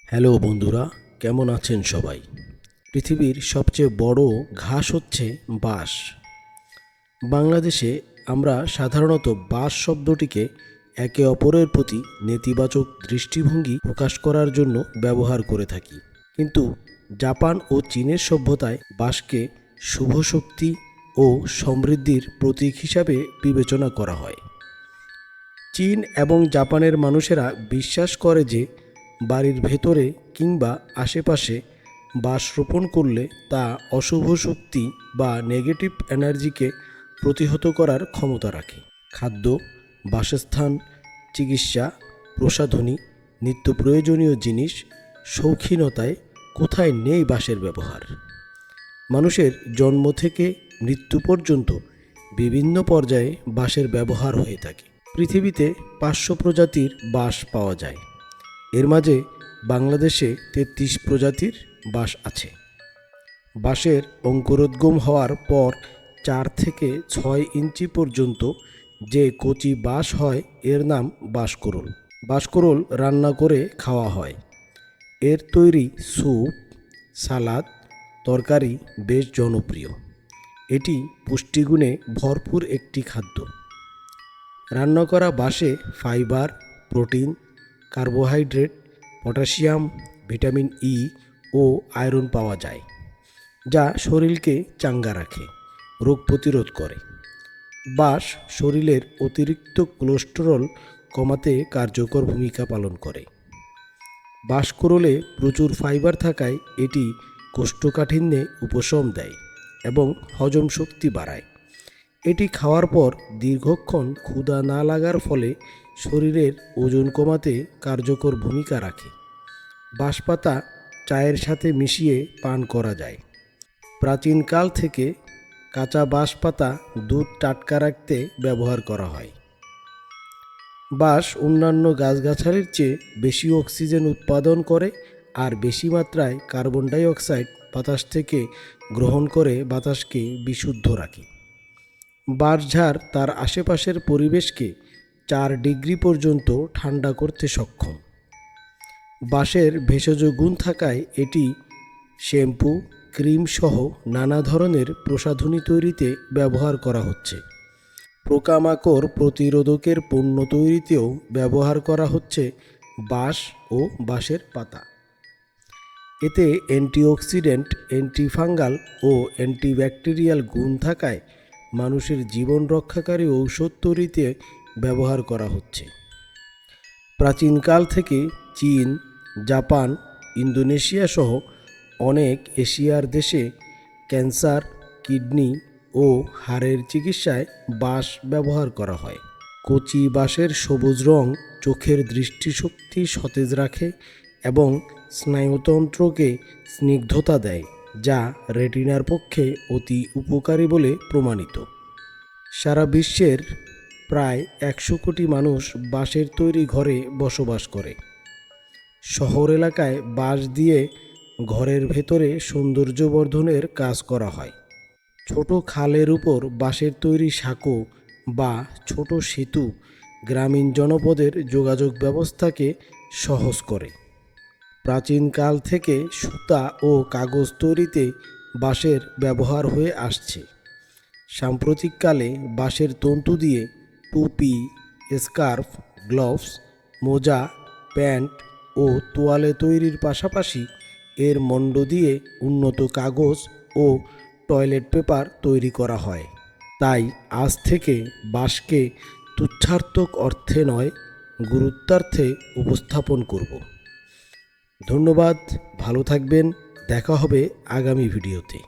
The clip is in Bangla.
হ্যালো বন্ধুরা, কেমন আছেন সবাই? পৃথিবীর সবচেয়ে বড় ঘাস হচ্ছে বাঁশ। বাংলাদেশে আমরা সাধারণত বাঁশ শব্দটিকে একে অপরের প্রতি নেতিবাচক দৃষ্টিভঙ্গি প্রকাশ করার জন্য ব্যবহার করে থাকি। কিন্তু জাপান ও চীনের সভ্যতায় বাঁশকে শুভ শক্তি ও সমৃদ্ধির প্রতীক হিসাবে বিবেচনা করা হয়। চীন এবং জাপানের মানুষেরা বিশ্বাস করে যে বাড়ির ভেতরে কিংবা আশেপাশে বাঁশ রোপণ করলে তা অশুভ শক্তি বা নেগেটিভ এনার্জিকে প্রতিহত করার ক্ষমতা রাখে। খাদ্য, বাসস্থান, চিকিৎসা, প্রসাধনী, নিত্য প্রয়োজনীয় জিনিস, শৌখিনতায় কোথায় নেই বাঁশের ব্যবহার? মানুষের জন্ম থেকে মৃত্যু পর্যন্ত বিভিন্ন পর্যায়ে বাঁশের ব্যবহার হয়ে থাকে। পৃথিবীতে 500 প্রজাতির বাঁশ পাওয়া যায়। এর মাঝে বাংলাদেশে 33 প্রজাতির বাঁশ আছে। বাঁশের অঙ্কুরোদ্গম হওয়ার পর 4 থেকে 6 ইঞ্চি পর্যন্ত যে কচি বাঁশ হয় এর নাম বাঁশকুড়ুল। বাঁশকুড়ুল রান্না করে খাওয়া হয়। এর তৈরি স্যুপ, সালাদ, তরকারি বেশ জনপ্রিয়। এটি পুষ্টিগুণে ভরপুর একটি খাদ্য। রান্না করা বাঁশে fibre, protein, carbohydrate, potassium, vitamin E ও আয়রন পাওয়া যায়, যা শরীরকে চাঙ্গা রাখে, রোগ প্রতিরোধ করে। বাঁশ শরীরের অতিরিক্ত কোলেস্টেরল কমাতে কার্যকর ভূমিকা পালন করে। বাঁশকুড়ুলে প্রচুর ফাইবার থাকায় এটি কোষ্ঠকাঠিন্যে উপশম দেয় এবং হজম শক্তি বাড়ায়। এটি খাওয়ার পর দীর্ঘক্ষণ ক্ষুধা না লাগার ফলে শরীরের ওজন কমাতে কার্যকর ভূমিকা রাখে। বাঁশপাতা চায়ের সাথে মিশিয়ে পান করা যায়। প্রাচীনকাল থেকে কাঁচা বাঁশপাতা দুধ টাটকা রাখতে ব্যবহার করা হয়। বাঁশ অন্যান্য গাছগাছালির চেয়ে বেশি অক্সিজেন উৎপাদন করে আর বেশি মাত্রায় কার্বন ডাই অক্সাইড বাতাস থেকে গ্রহণ করে বাতাসকে বিশুদ্ধ রাখে। বাঁশঝাড় তার আশেপাশের পরিবেশকে 4 ডিগ্রি পর্যন্ত ঠান্ডা করতে সক্ষম। বাঁশের ভেষজ গুণ থাকায় এটি শ্যাম্পু, ক্রিম সহ নানা ধরনের প্রসাধনী তৈরিতে ব্যবহার করা হচ্ছে। পোকামাকড় প্রতিরোধকের পণ্য তৈরিতেও ব্যবহার করা হচ্ছে বাঁশ ও বাঁশের পাতা। এতে অ্যান্টিঅক্সিডেন্ট, অ্যান্টিফাঙ্গাল ও অ্যান্টিব্যাকটেরিয়াল গুণ থাকায় মানুষের জীবন রক্ষাকারী ঔষধ তৈরিতে ব্যবহার করা হচ্ছে। প্রাচীনকাল থেকে চীন, জাপান, ইন্দোনেশিয়া সহ অনেক এশিয়ার দেশে ক্যান্সার, কিডনি ও হাড়ের চিকিৎসায় বাঁশ ব্যবহার করা হয়। কচি বাঁশের সবুজ রং চোখের দৃষ্টিশক্তি সতেজ রাখে এবং স্নায়ুতন্ত্রকে স্নিগ্ধতা দেয়, যা রেটিনার পক্ষে অতি উপকারী বলে প্রমাণিত। সারা বিশ্বের প্রায় 100 কোটি মানুষ বাঁশের তৈরি ঘরে বসবাস করে। শহর এলাকায় বাঁশ দিয়ে ঘরের ভেতরে সৌন্দর্যবর্ধনের কাজ করা হয়। ছোট খালের উপর বাঁশের তৈরি সাঁকো বা ছোট সেতু গ্রামীণ জনপদের যোগাযোগ ব্যবস্থাকে সহজ করে। প্রাচীনকাল থেকে সুতা ও কাগজ তৈরিতে বাঁশের ব্যবহার হয়ে আসছে। সাম্প্রতিককালে বাঁশের তন্তু দিয়ে টুপি, স্কার্ফ, গ্লোভস, মোজা, প্যান্ট ও তোয়ালে তৈরির পাশাপাশি এর মণ্ড দিয়ে উন্নত কাগজ ও টয়লেট পেপার তৈরি করা হয়। তাই আজ থেকে বাঁশকে তুচ্ছার্থক অর্থে নয়, গুরুত্বার্থে উপস্থাপন করব। ধন্যবাদ, ভালো থাকবেন, দেখা হবে আগামী ভিডিওতে।